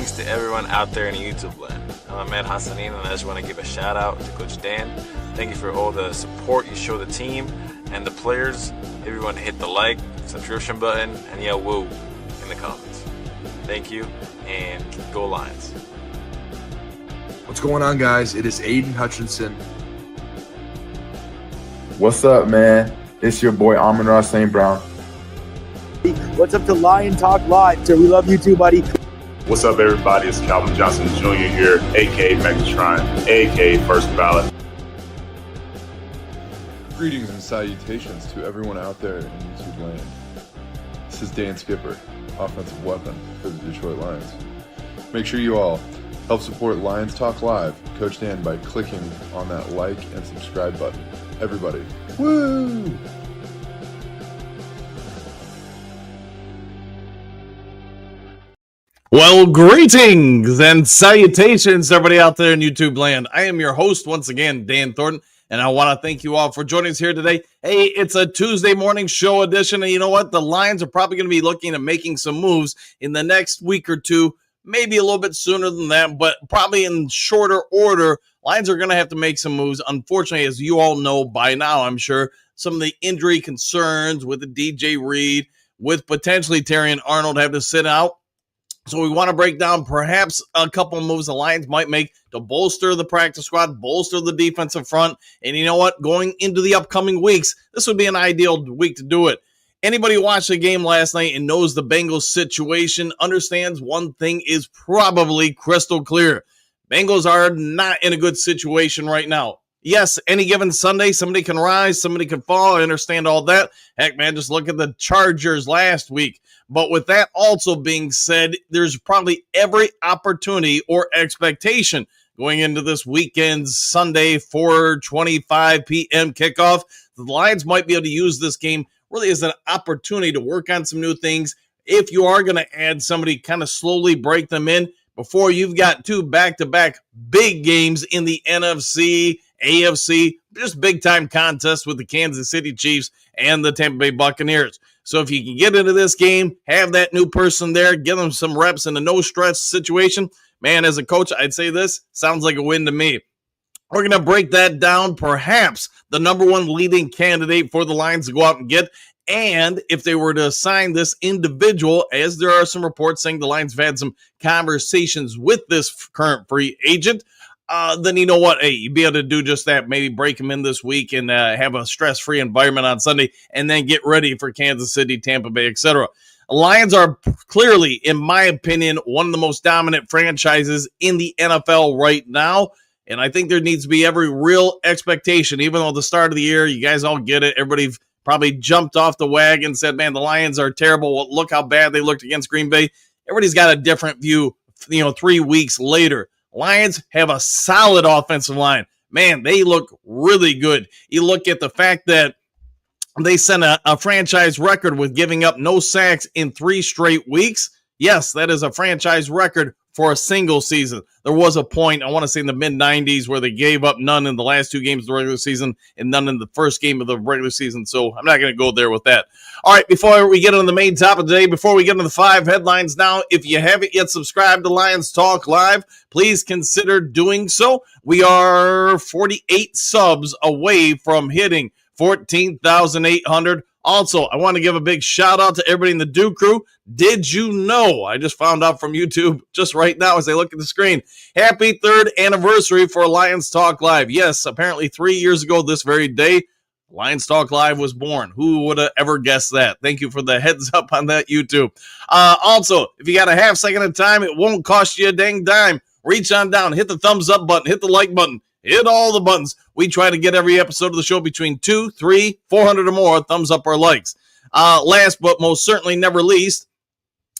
Greetings to everyone out there in the YouTube land. I'm Ahmed Hassanin, and I just want to give a shout out to Coach Dan. Thank you for all the support you show the team and the players. Everyone hit the like, subscription button, and yell woo in the comments. Thank you, and go Lions. What's going on, guys? It is Aiden Hutchinson. What's up, man? It's your boy Amon-Ra St. Brown. What's up to Lion Talk Live? So we love you too, buddy. What's up, everybody? It's Campbell Johnson Jr. here, a.k.a. Mcdc, a.k.a. First Ballot. Greetings and salutations to everyone out there in YouTube land. This is Dan Skipper, offensive weapon for the Detroit Lions. Make sure you all help support Lions Talk Live, Coach Dan, by clicking on that like and subscribe button. Everybody, woo! Well, greetings and salutations, everybody out there in YouTube land. I am your host once again, Dan Thornton, and I want to thank you all for joining us here today. Hey, it's a Tuesday morning show edition, and you know what? The Lions are probably going to be looking at making some moves in the next week or two, maybe a little bit sooner than that, but probably in shorter order. Lions are going to have to make some moves. Unfortunately, as you all know by now, I'm sure, some of the injury concerns with the DJ Reed, with potentially Terrion Arnold having to sit out. So we want to break down perhaps a couple of moves the Lions might make to bolster the practice squad, bolster the defensive front. And you know what? Going into the upcoming weeks, this would be an ideal week to do it. Anybody who watched the game last night and knows the Bengals situation understands one thing is probably crystal clear. Bengals are not in a good situation right now. Yes, any given Sunday, somebody can rise, somebody can fall. I understand all that. Heck, man, just look at the Chargers last week. But with that also being said, there's probably every opportunity or expectation going into this weekend's Sunday 4:25 p.m. kickoff. The Lions might be able to use this game really as an opportunity to work on some new things. If you are going to add somebody, kind of slowly break them in before you've got two back-to-back big games in the NFC, AFC, just big-time contests with the Kansas City Chiefs and the Tampa Bay Buccaneers. So if you can get into this game, have that new person there, give them some reps in a no-stress situation, man, as a coach, I'd say this sounds like a win to me. We're going to break that down, perhaps the number one leading candidate for the Lions to go out and get. And if they were to assign this individual, as there are some reports saying the Lions have had some conversations with this current free agent, then you know what? Hey, you'd be able to do just that. Maybe break them in this week and have a stress-free environment on Sunday and then get ready for Kansas City, Tampa Bay, etc. Lions are clearly, in my opinion, one of the most dominant franchises in the NFL right now. And I think there needs to be every real expectation, even though the start of the year, you guys all get it. Everybody probably jumped off the wagon and said, man, the Lions are terrible. Well, look how bad they looked against Green Bay. Everybody's got a different view, 3 weeks later. Lions have a solid offensive line. Man, they look really good. You look at the fact that they set a franchise record with giving up no sacks in 3 straight weeks. Yes, that is a franchise record for a single season. There was a point, I want to say in the mid-90s, where they gave up none in the last 2 games of the regular season and none in the first game of the regular season, so I'm not going to go there with that. All right, before we get on the main topic today, before we get into the 5 headlines now, if you haven't yet subscribed to Lions Talk Live, please consider doing so. We are 48 subs away from hitting 14,800. Also, I want to give a big shout out to everybody in the Do Crew. Did you know? I just found out from YouTube just right now as I look at the screen. Happy 3rd anniversary for Lions Talk Live. Yes, apparently 3 years ago this very day, Lions Talk Live was born. Who would have ever guessed that? Thank you for the heads up on that, YouTube. Also, if you got a half second of time, it won't cost you a dang dime. Reach on down, hit the thumbs up button, hit the like button. Hit all the buttons. We try to get every episode of the show between 200, 300, 400 or more thumbs up or likes. Last but most certainly never least,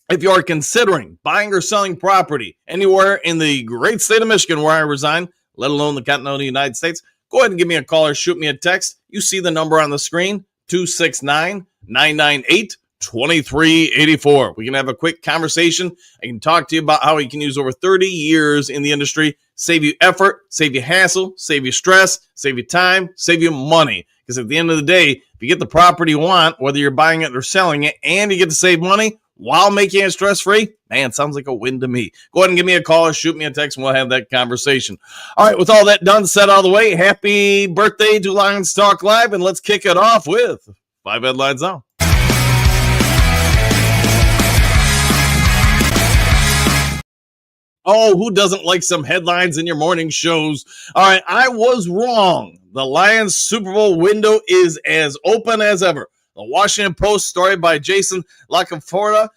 if you are considering buying or selling property anywhere in the great state of Michigan where I reside, let alone the continental United States, go ahead and give me a call or shoot me a text. You see the number on the screen, 269-998-2384. We can have a quick conversation. I can talk to you about how you can use over 30 years in the industry, save you effort, save you hassle, save you stress, save you time, save you money. Because at the end of the day, if you get the property you want, whether you're buying it or selling it, and you get to save money, while making it stress-free, man, sounds like a win to me. Go ahead and give me a call or shoot me a text, and we'll have that conversation. All right, with all that done, set out of the way, happy birthday to Lions Talk Live, and let's kick it off with 5 headlines now. Oh, who doesn't like some headlines in your morning shows? All right, I was wrong. The Lions Super Bowl window is as open as ever. The Washington Post story by Jason LaCanfora.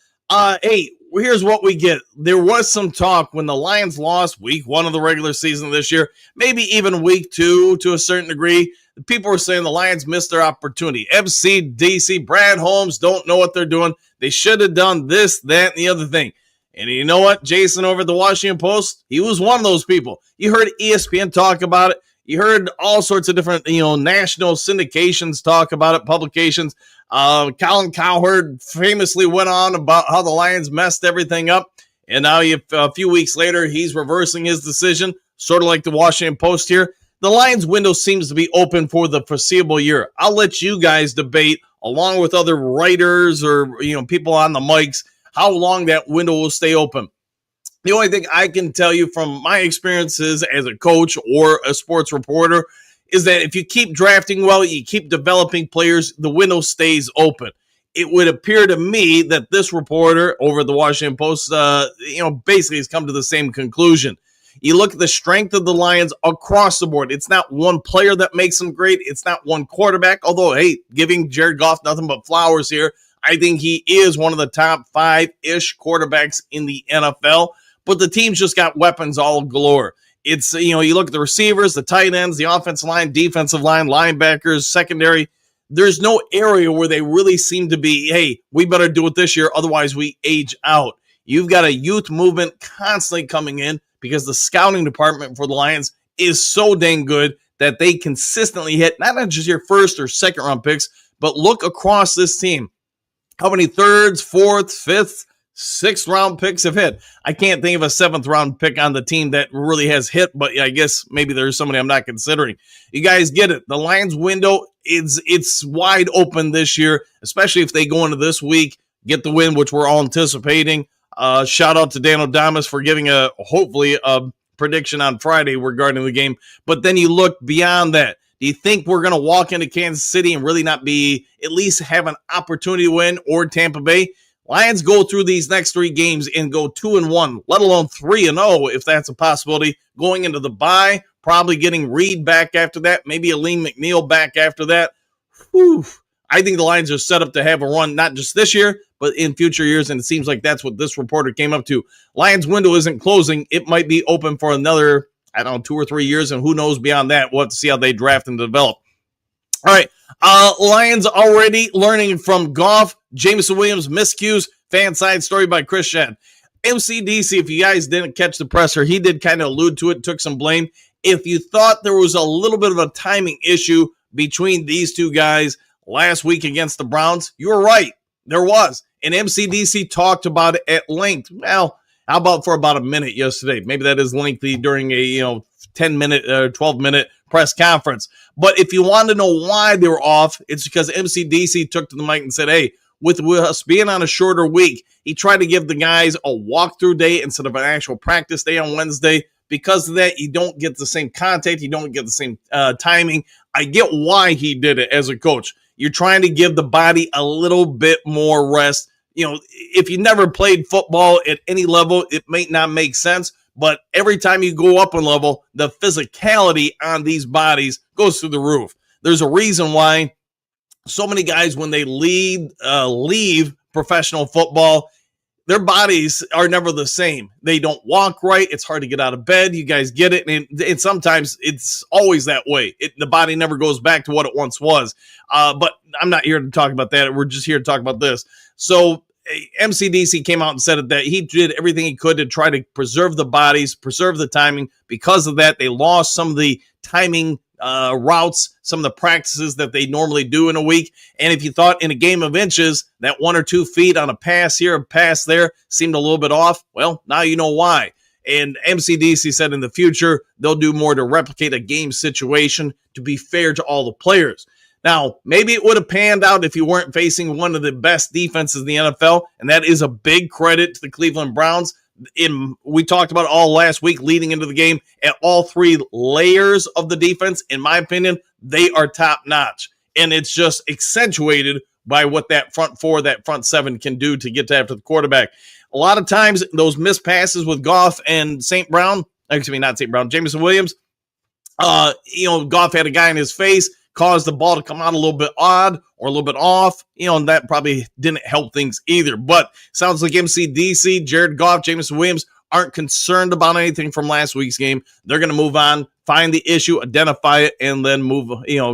Hey, here's what we get. There was some talk when the Lions lost week 1 of the regular season this year, maybe even week 2 to a certain degree. People were saying the Lions missed their opportunity. McDC, Brad Holmes don't know what they're doing. They should have done this, that, and the other thing. And you know what, Jason over at the Washington Post, he was one of those people. You heard ESPN talk about it. You heard all sorts of different, national syndications talk about it, publications. Colin Cowherd famously went on about how the Lions messed everything up. And now a few weeks later, he's reversing his decision, sort of like the Washington Post here. The Lions window seems to be open for the foreseeable year. I'll let you guys debate, along with other writers or people on the mics, how long that window will stay open. The only thing I can tell you from my experiences as a coach or a sports reporter is that if you keep drafting well, you keep developing players, the window stays open. It would appear to me that this reporter over at the Washington Post, basically has come to the same conclusion. You look at the strength of the Lions across the board. It's not one player that makes them great. It's not one quarterback, although, hey, giving Jared Goff nothing but flowers here. I think he is one of the top 5-ish quarterbacks in the NFL, but the team's just got weapons all galore. It's, you look at the receivers, the tight ends, the offensive line, defensive line, linebackers, secondary. There's no area where they really seem to be, hey, we better do it this year, otherwise we age out. You've got a youth movement constantly coming in because the scouting department for the Lions is so dang good that they consistently hit not just your first or second round picks, but look across this team. How many thirds, fourth, fifth, sixth round picks have hit? I can't think of a 7th round pick on the team that really has hit, but I guess maybe there's somebody I'm not considering. You guys get it. The Lions window, it's wide open this year, especially if they go into this week, get the win, which we're all anticipating. Shout out to Dan O'Damas for giving hopefully a prediction on Friday regarding the game. But then you look beyond that. Do you think we're going to walk into Kansas City and really not be, at least have an opportunity to win, or Tampa Bay? Lions go through these next 3 games and go 2-1, let alone 3-0, if that's a possibility, going into the bye, probably getting Reed back after that, maybe Aleem McNeil back after that. Whew. I think the Lions are set up to have a run, not just this year, but in future years, and it seems like that's what this reporter came up to. Lions window isn't closing. It might be open for another 2 or 3 years, and who knows beyond that. We'll have to see how they draft and develop. All right, Lions already learning from Goff, Jameson Williams, miscues, fan side story by Chris Shad. McDC, if you guys didn't catch the presser, he did kind of allude to it, took some blame. If you thought there was a little bit of a timing issue between these two guys last week against the Browns, you were right. There was. And McDC talked about it at length. Well, how about for about a minute yesterday? Maybe that is lengthy during a 10-minute, 12-minute press conference. But if you want to know why they were off, it's because McDC took to the mic and said, hey, with us being on a shorter week, he tried to give the guys a walkthrough day instead of an actual practice day on Wednesday. Because of that, you don't get the same contact. You don't get the same timing. I get why he did it as a coach. You're trying to give the body a little bit more rest. If you never played football at any level, it may not make sense. But every time you go up a level, the physicality on these bodies goes through the roof. There's a reason why so many guys, when they leave professional football, their bodies are never the same. They don't walk right. It's hard to get out of bed. You guys get it. And sometimes it's always that way. The body never goes back to what it once was. But I'm not here to talk about that. We're just here to talk about this. So McDC came out and said that he did everything he could to try to preserve the bodies, preserve the timing. Because of that, they lost some of the timing routes, some of the practices that they normally do in a week. And if you thought in a game of inches that 1 or 2 feet on a pass here, a pass there seemed a little bit off, well, now you know why. And McDC said in the future, they'll do more to replicate a game situation to be fair to all the players. Now, maybe it would have panned out if you weren't facing one of the best defenses in the NFL, and that is a big credit to the Cleveland Browns. We talked about it all last week leading into the game, at all three layers of the defense. In my opinion, they are top-notch, and it's just accentuated by what that front four, that front seven can do to get to after the quarterback. A lot of times, those missed passes with Goff and Jameson Williams, Goff had a guy in his face, caused the ball to come out a little bit odd or a little bit off, and that probably didn't help things either. But sounds like McDC, Jared Goff, Jameson Williams aren't concerned about anything from last week's game. They're going to move on, find the issue, identify it, and then move,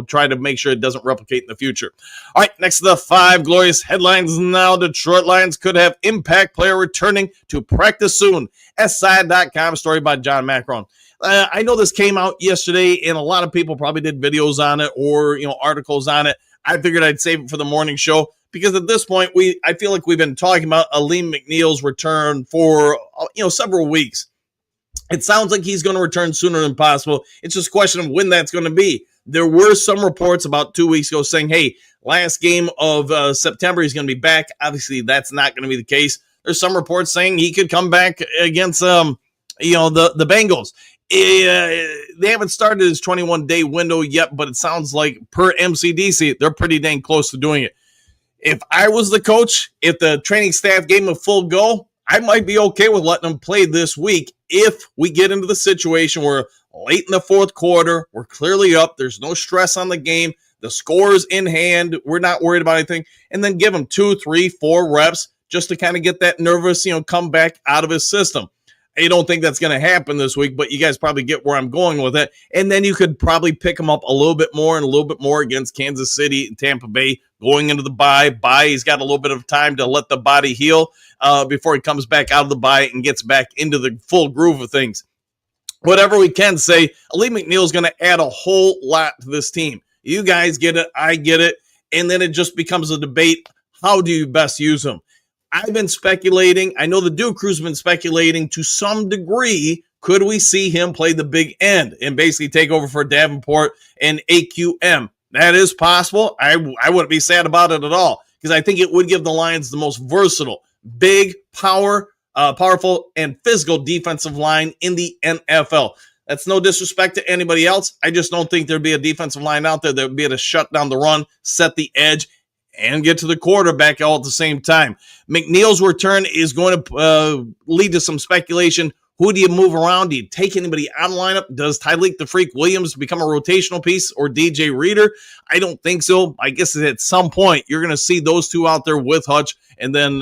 try to make sure it doesn't replicate in the future. All right, next to the 5 glorious headlines now. Detroit Lions could have impact player returning to practice soon. SI.com, story by John Macron. I know this came out yesterday, and a lot of people probably did videos on it or articles on it. I figured I'd save it for the morning show because at this point, I feel like we've been talking about Aleem McNeil's return for several weeks. It sounds like he's going to return sooner than possible. It's just a question of when that's going to be. There were some reports about 2 weeks ago saying, hey, last game of September, he's going to be back. Obviously, that's not going to be the case. There's some reports saying he could come back against the Bengals. They haven't started his 21-day window yet, but it sounds like per MCDC, they're pretty dang close to doing it. If I was the coach, if the training staff gave him a full go, I might be okay with letting him play this week if we get into the situation where late in the fourth quarter, we're clearly up, there's no stress on the game, the score's in hand, we're not worried about anything, and then give him 2, 3, 4 reps just to kind of get that nervous, come back out of his system. I don't think that's going to happen this week, but you guys probably get where I'm going with it. And then you could probably pick him up a little bit more and a little bit more against Kansas City and Tampa Bay going into the bye. He's got a little bit of time to let the body heal before he comes back out of the bye and gets back into the full groove of things. Whatever we can say, Aleem McNeil is going to add a whole lot to this team. You guys get it. I get it. And then it just becomes a debate. How do you best use him? I've been speculating. I know the Duke Crew's been speculating to some degree. Could we see him play the big end and basically take over for Davenport and AQM? That is possible. I wouldn't be sad about it at all because I think it would give the Lions the most versatile, big, powerful, and physical defensive line in the NFL. That's no disrespect to anybody else. I just don't think there'd be a defensive line out there that would be able to shut down the run, set the edge, and get to the quarterback all at the same time. McNeil's return is going to lead to some speculation. Who do you move around? Do you take anybody out of the lineup? Does Tyleek the Freak Williams become a rotational piece or DJ Reader? I don't think so. I guess at some point you're going to see those two out there with Hutch and then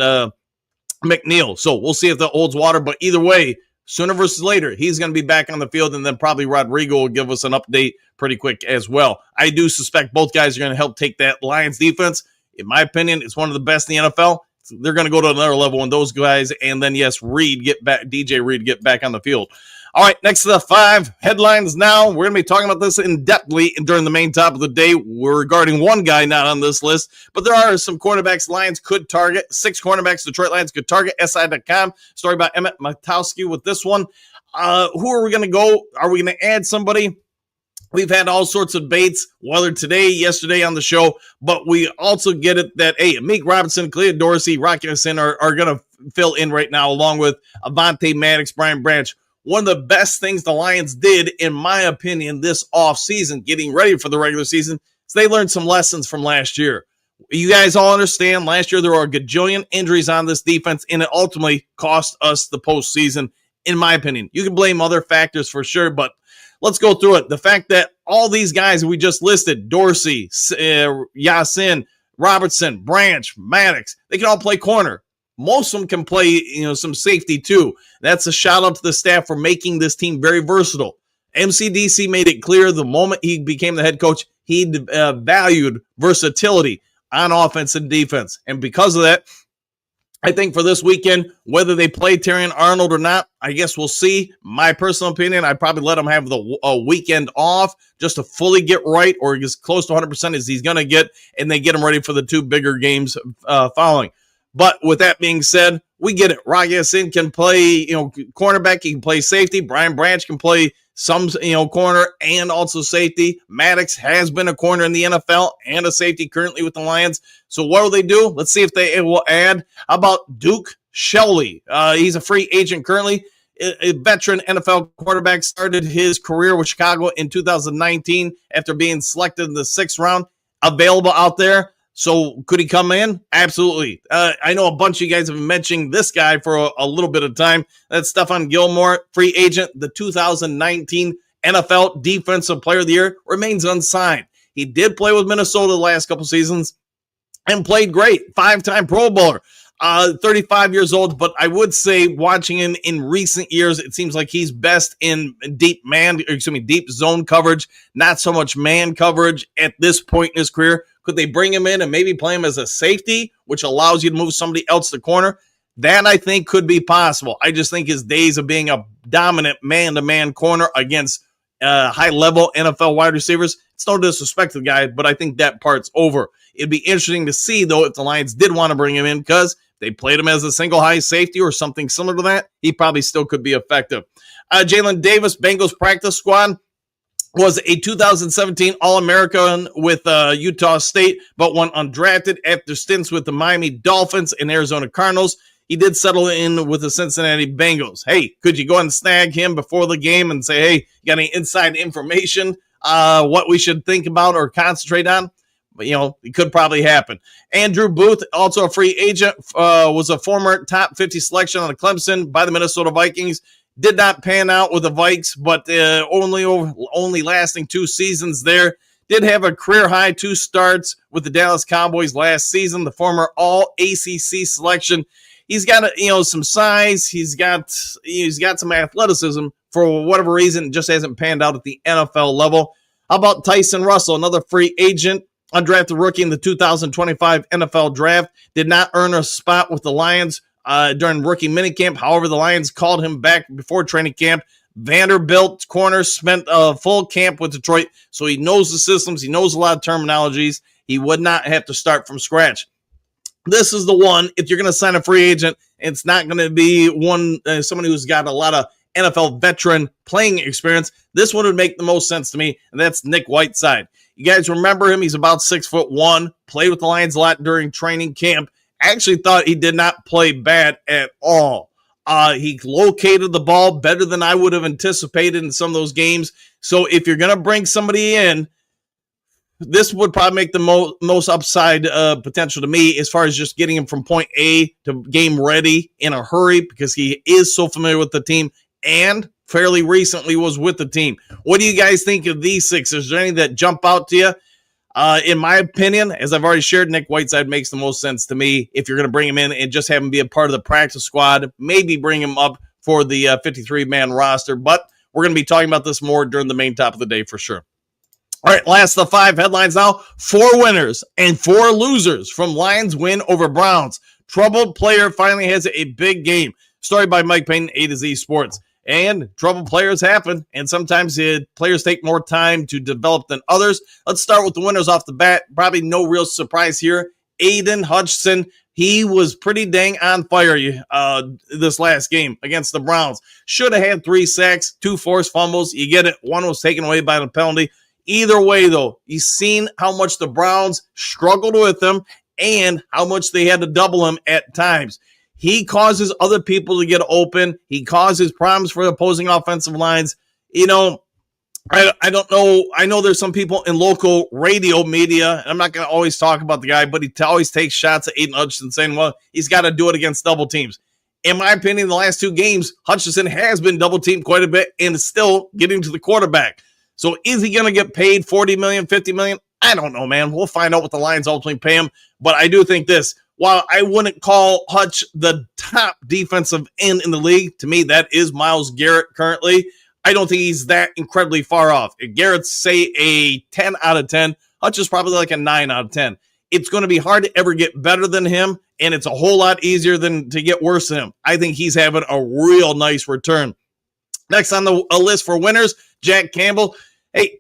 McNeil. So we'll see if that holds water. But either way, sooner versus later, he's going to be back on the field, and then probably Rodrigo will give us an update pretty quick as well. I do suspect both guys are going to help take that Lions defense. In my opinion, it's one of the best in the NFL. They're going to go to another level when those guys, and then, yes, DJ Reed get back on the field. All right, next to the 5 headlines now. We're going to be talking about this in-depthly during the main top of the day. We're regarding one guy not on this list, but there are some cornerbacks Lions could target. 6 cornerbacks Detroit Lions could target. SI.com, story by Emmett Matowski with this one. Who are we going to go? Are we going to add somebody? We've had all sorts of debates, whether today, yesterday on the show, but we also get it that, hey, Meek Robinson, Clea Dorsey, Rocky Sin are going to fill in right now, along with Avante Maddox, Brian Branch. One of the best things the Lions did, in my opinion, this offseason, getting ready for the regular season, is they learned some lessons from last year. You guys all understand, last year there were a gajillion injuries on this defense, and it ultimately cost us the postseason, in my opinion. You can blame other factors for sure, but let's go through it. The fact that all these guys we just listed, Dorsey, Yasin, Robertson, Branch, Maddox, they can all play corner. Most of them can play, some safety too. That's a shout out to the staff for making this team very versatile. MCDC made it clear the moment he became the head coach, he valued versatility on offense and defense. And because of that, I think for this weekend, whether they play Terrion Arnold or not, I guess we'll see. My personal opinion, I'd probably let him have the weekend off just to fully get right, or as close to 100% as he's going to get, and they get him ready for the 2 bigger games following. But with that being said, we get it. Rocky Sin can play, cornerback. He can play safety. Brian Branch can play some, corner and also safety. Maddox has been a corner in the NFL and a safety currently with the Lions. So what will they do? Let's see if they will add. How about Duke Shelley? He's a free agent currently. A veteran NFL quarterback, started his career with Chicago in 2019 after being selected in the 6th round. Available out there. So could he come in? Absolutely. I know a bunch of you guys have been mentioning this guy for a little bit of time. That's Stephon Gilmore, free agent. The 2019 NFL Defensive Player of the Year remains unsigned. He did play with Minnesota the last couple seasons and played great. 5-time Pro Bowler. 35 years old, but I would say watching him in recent years, it seems like he's best in deep zone coverage, not so much man coverage at this point in his career. Could they bring him in and maybe play him as a safety, which allows you to move somebody else to corner? That I think could be possible. I just think his days of being a dominant man-to-man corner against high-level NFL wide receivers, it's no disrespect to the guy, but I think that part's over. It'd be interesting to see, though, if the Lions did want to bring him in, because they played him as a single high safety or something similar to that, he probably still could be effective. Jalen Davis, Bengals practice squad, was a 2017 All-American with Utah State, but went undrafted after stints with the Miami Dolphins and Arizona Cardinals. He did settle in with the Cincinnati Bengals. Hey, could you go and snag him before the game and say, hey, you got any inside information, what we should think about or concentrate on? But, it could probably happen. Andrew Booth, also a free agent, was a former top 50 selection on the Clemson by the Minnesota Vikings. Did not pan out with the Vikes, but only lasting 2 seasons there. Did have a career-high 2 starts with the Dallas Cowboys last season, the former All-ACC selection. He's got some size. He's got some athleticism. For whatever reason, it just hasn't panned out at the NFL level. How about Tyson Russell, another free agent? Undrafted rookie in the 2025 NFL Draft, did not earn a spot with the Lions during rookie minicamp. However, the Lions called him back before training camp. Vanderbilt corner, spent a full camp with Detroit, so he knows the systems. He knows a lot of terminologies. He would not have to start from scratch. This is the one, if you're going to sign a free agent, it's not going to be someone who's got a lot of NFL veteran playing experience. This one would make the most sense to me, and that's Nick Whiteside. You guys remember him? He's about 6'1", played with the Lions a lot during training camp. Actually thought he did not play bad at all. He located the ball better than I would have anticipated in some of those games. So if you're going to bring somebody in, this would probably make the most upside potential to me as far as just getting him from point A to game ready in a hurry, because he is so familiar with the team and fairly recently was with the team. What do you guys think of these 6? Is there any that jump out to you? In my opinion, as I've already shared, Nick Whiteside makes the most sense to me. If you're going to bring him in and just have him be a part of the practice squad, maybe bring him up for the 53-man roster. But we're going to be talking about this more during the main top of the day for sure. All right, last of the 5 headlines now. 4 winners and 4 losers from Lions win over Browns. Troubled player finally has a big game. Story by Mike Payne, A to Z Sports. And troubled players happen, and sometimes players take more time to develop than others. Let's start with the winners off the bat. Probably no real surprise here. Aiden Hutchinson, he was pretty dang on fire this last game against the Browns. Should have had 3 sacks, 2 forced fumbles. You get it. 1 was taken away by the penalty. Either way, though, you've seen how much the Browns struggled with him and how much they had to double him at times. He causes other people to get open. He causes problems for opposing offensive lines. I don't know. I know there's some people in local radio media. I'm not going to always talk about the guy, but he always takes shots at Aiden Hutchinson saying, well, he's got to do it against double teams. In my opinion, the last 2 games, Hutchinson has been double teamed quite a bit and is still getting to the quarterback. So is he going to get paid $40 million, $50 million? I don't know, man. We'll find out what the Lions ultimately pay him. But I do think this. While I wouldn't call Hutch the top defensive end in the league, to me, that is Myles Garrett currently. I don't think he's that incredibly far off. If Garrett's, say, a 10 out of 10, Hutch is probably like a 9 out of 10. It's going to be hard to ever get better than him, and it's a whole lot easier than to get worse than him. I think he's having a real nice return. Next on the list for winners, Jack Campbell. Hey,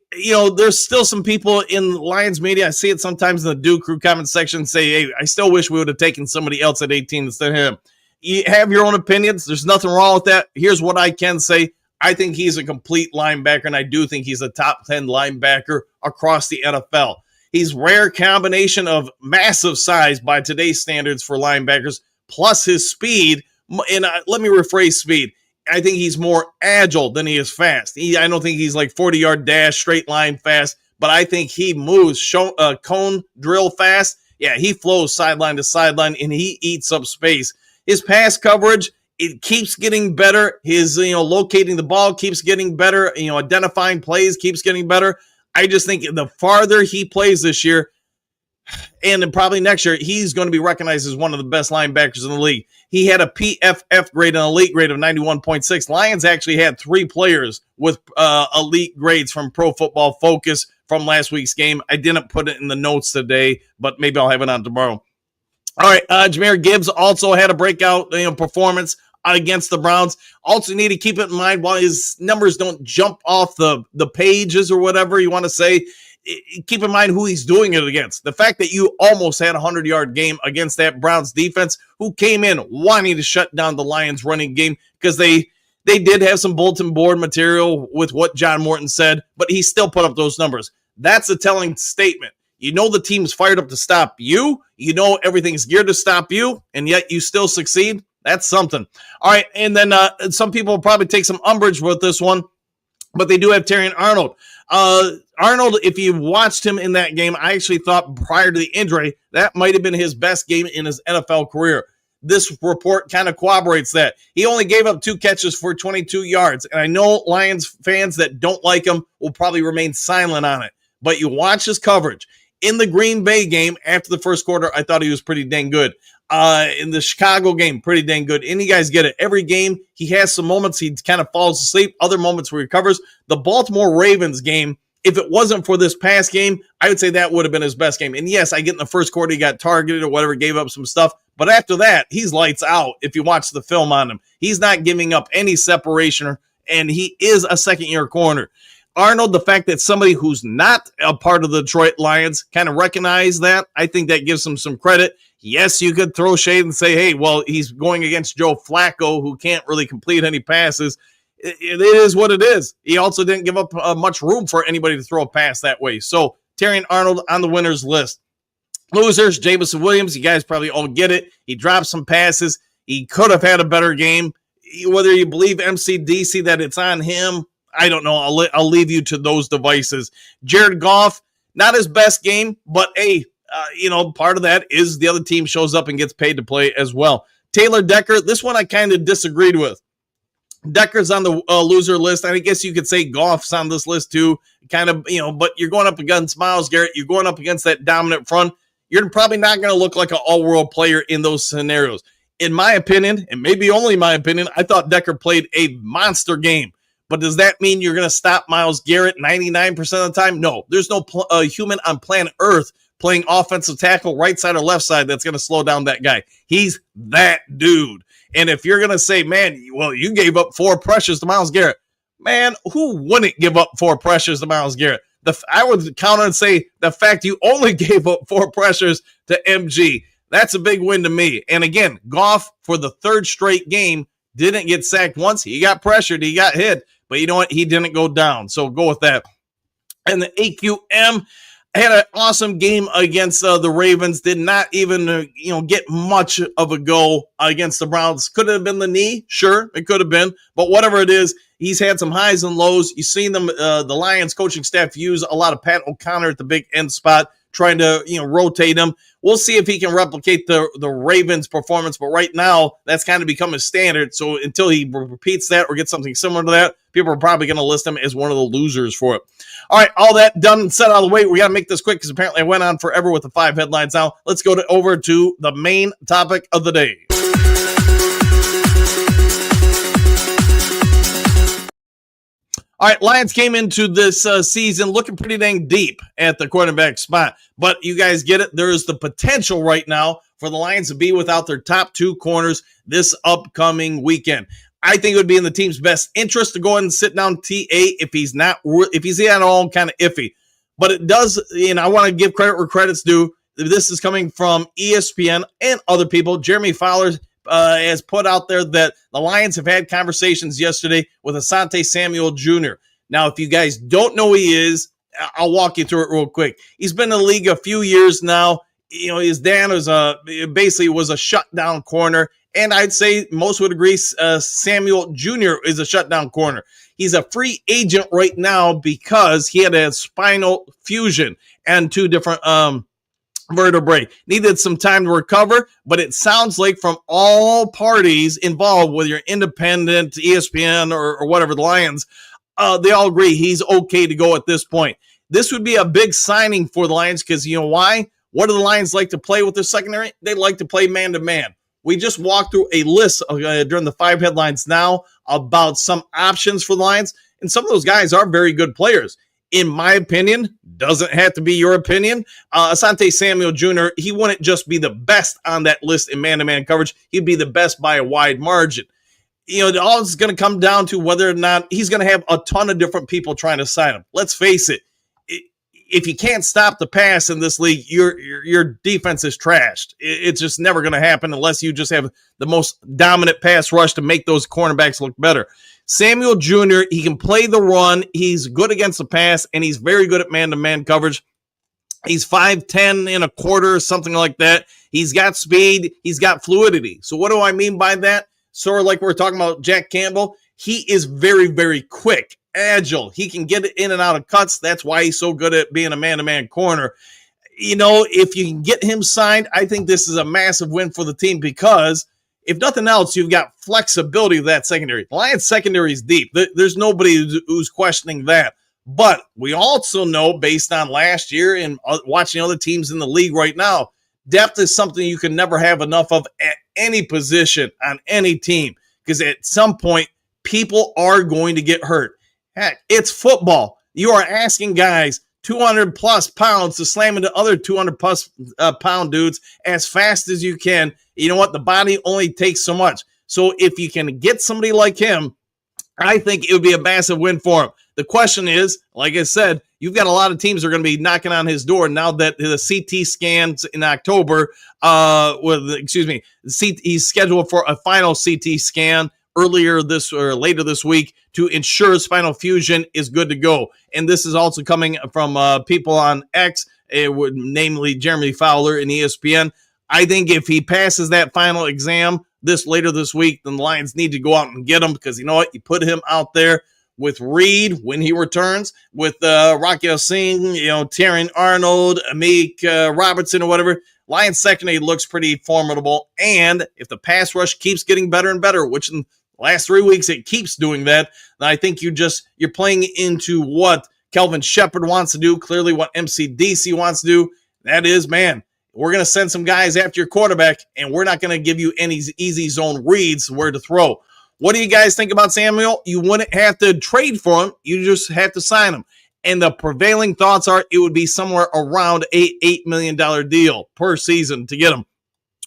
there's still some people in Lions media. I see it sometimes in the Duke Crew comment section say, hey, I still wish we would have taken somebody else at 18 instead of him. You have your own opinions. There's nothing wrong with that. Here's what I can say. I think he's a complete linebacker, and I do think he's a top 10 linebacker across the NFL. He's rare combination of massive size by today's standards for linebackers, plus his speed. And let me rephrase speed. I think he's more agile than he is fast. I don't think he's like 40-yard dash, straight line fast, but I think he moves cone drill fast. Yeah, he flows sideline to sideline, and he eats up space. His pass coverage, it keeps getting better. His, locating the ball keeps getting better. Identifying plays keeps getting better. I just think the farther he plays this year, and then probably next year, he's going to be recognized as one of the best linebackers in the league. He had a PFF grade, an elite grade of 91.6. Lions actually had 3 players with elite grades from Pro Football Focus from last week's game. I didn't put it in the notes today, but maybe I'll have it on tomorrow. All right, Jahmyr Gibbs also had a breakout performance against the Browns. Also need to keep it in mind while his numbers don't jump off the pages or whatever you want to say, keep in mind who he's doing it against. The fact that you almost had a 100-yard game against that Browns defense who came in wanting to shut down the Lions running game because they did have some bulletin board material with what John Morton said, but he still put up those numbers. That's a telling statement. The team's fired up to stop you. Everything's geared to stop you, and yet you still succeed. That's something. All right, and then some people will probably take some umbrage with this one, but they do have Terrion Arnold. Arnold, if you watched him in that game, I actually thought prior to the injury, that might have been his best game in his NFL career. This report kind of corroborates that. He only gave up 2 catches for 22 yards, and I know Lions fans that don't like him will probably remain silent on it, but you watch his coverage. In the Green Bay game, after the first quarter, I thought he was pretty dang good. In the Chicago game, pretty dang good. And you guys get it. Every game, he has some moments he kind of falls asleep, other moments where he recovers. The Baltimore Ravens game, if it wasn't for this past game, I would say that would have been his best game. And yes, I get in the first quarter, he got targeted or whatever, gave up some stuff. But after that, he's lights out if you watch the film on him. He's not giving up any separation, and he is a second-year corner. Arnold, the fact that somebody who's not a part of the Detroit Lions kind of recognized that, I think that gives him some credit. Yes, you could throw shade and say, hey, well, he's going against Joe Flacco, who can't really complete any passes. It is what it is. He also didn't give up much room for anybody to throw a pass that way. So, Terrion Arnold on the winners list. Losers, Jameson Williams, you guys probably all get it. He dropped some passes. He could have had a better game. Whether you believe McDc that it's on him, I don't know. I'll leave you to those devices. Jared Goff, not his best game, but hey, part of that is the other team shows up and gets paid to play as well. Taylor Decker, this one I kind of disagreed with. Decker's on the loser list. I guess you could say Goff's on this list too. Kind of, but you're going up against Myles Garrett. You're going up against that dominant front. You're probably not going to look like an all-world player in those scenarios. In my opinion, and maybe only my opinion, I thought Decker played a monster game. But does that mean you're going to stop Myles Garrett 99% of the time? No. There's no human on planet Earth playing offensive tackle right side or left side that's going to slow down that guy. He's that dude. And if you're going to say, man, well, you gave up 4 pressures to Myles Garrett. Man, who wouldn't give up 4 pressures to Myles Garrett? I would counter and say the fact you only gave up 4 pressures to MG. That's a big win to me. And again, Goff, for the 3rd straight game, didn't get sacked once. He got pressured. He got hit. But you know what? He didn't go down. So go with that. And the AQM had an awesome game against the Ravens. Did not even, get much of a go against the Browns. Could have been the knee. Sure, it could have been. But whatever it is, he's had some highs and lows. You've seen them, the Lions coaching staff use a lot of Pat O'Connor at the big end spot, trying to, rotate him. We'll see if he can replicate the Ravens' performance, but right now, that's kind of become a standard. So until he repeats that or gets something similar to that, people are probably going to list him as one of the losers for it. All right, all that done and set out of the way. We got to make this quick because apparently I went on forever with the 5 headlines now. Let's go over to the main topic of the day. All right, Lions came into this season looking pretty dang deep at the quarterback spot. But you guys get it. There is the potential right now for the Lions to be without their top 2 corners this upcoming weekend. I think it would be in the team's best interest to go ahead and sit down TA if he's at all kind of iffy. But it does, I want to give credit where credit's due. This is coming from ESPN and other people. Jeremy Fowler has put out there that the Lions have had conversations yesterday with Asante Samuel Jr. Now, if you guys don't know who he is, I'll walk you through it real quick. He's been in the league a few years now. His dad was a shutdown corner, and I'd say most would agree Samuel Jr. is a shutdown corner. He's a free agent right now because he had a spinal fusion and 2 different vertebrae. Needed some time to recover, but it sounds like from all parties involved, whether you're independent, ESPN, or whatever, the Lions, they all agree he's okay to go at this point. This would be a big signing for the Lions because you know why? What do the Lions like to play with their secondary? They like to play man-to-man. We just walked through a list during the 5 headlines now about some options for the Lions, and some of those guys are very good players. In my opinion, doesn't have to be your opinion, Asante Samuel Jr., he wouldn't just be the best on that list in man-to-man coverage. He'd be the best by a wide margin. All it's going to come down to whether or not he's going to have a ton of different people trying to sign him. Let's face it. If you can't stop the pass in this league, your defense is trashed. It's just never going to happen unless you just have the most dominant pass rush to make those cornerbacks look better. Samuel Jr., he can play the run. He's good against the pass, and he's very good at man-to-man coverage. He's 5'10 and a quarter, something like that. He's got speed. He's got fluidity. So what do I mean by that? Sort of like we're talking about Jack Campbell. He is very, very quick, agile. He can get in and out of cuts. That's why he's so good at being a man-to-man corner. If you can get him signed, I think this is a massive win for the team because if nothing else, you've got flexibility of that secondary. The Lions secondary is deep. There's nobody who's questioning that. But we also know, based on last year and watching other teams in the league right now, depth is something you can never have enough of at any position on any team because at some point, people are going to get hurt. Heck, it's football. You are asking guys 200-plus pounds to slam into other 200-plus pound dudes as fast as you can. You know what? The body only takes so much. So if you can get somebody like him, I think it would be a massive win for him. The question is, like I said, you've got a lot of teams that are going to be knocking on his door now that the CT scans in October, he's scheduled for a final CT scan later this week to ensure spinal fusion is good to go. And this is also coming from people on X, namely Jeremy Fowler and ESPN. I think if he passes that final exam later this week, then the Lions need to go out and get him because you know what? You put him out there with Reed when he returns, with Raquel Singh, Taryn Arnold, Amik Robertson or whatever. Lions secondary looks pretty formidable. And if the pass rush keeps getting better and better, which in the last 3 weeks it keeps doing that, then I think you're playing into what Kelvin Shepard wants to do, clearly what MCDC wants to do. That is, man, we're going to send some guys after your quarterback, and we're not going to give you any easy zone reads where to throw. What do you guys think about Samuel? You wouldn't have to trade for him. You just have to sign him. And the prevailing thoughts are it would be somewhere around $8 million deal per season to get him.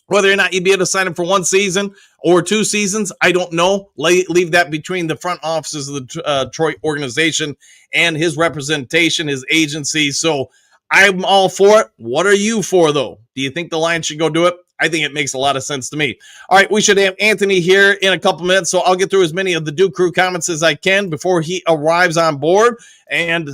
Whether or not you'd be able to sign him for 1 season or 2 seasons, I don't know. Leave that between the front offices of the Detroit organization and his representation, his agency. So I'm all for it. What are you for, though? Do you think the Lions should go do it? I think it makes a lot of sense to me. All right, we should have Anthony here in a couple minutes, so I'll get through as many of the Duke Crew comments as I can before he arrives on board. And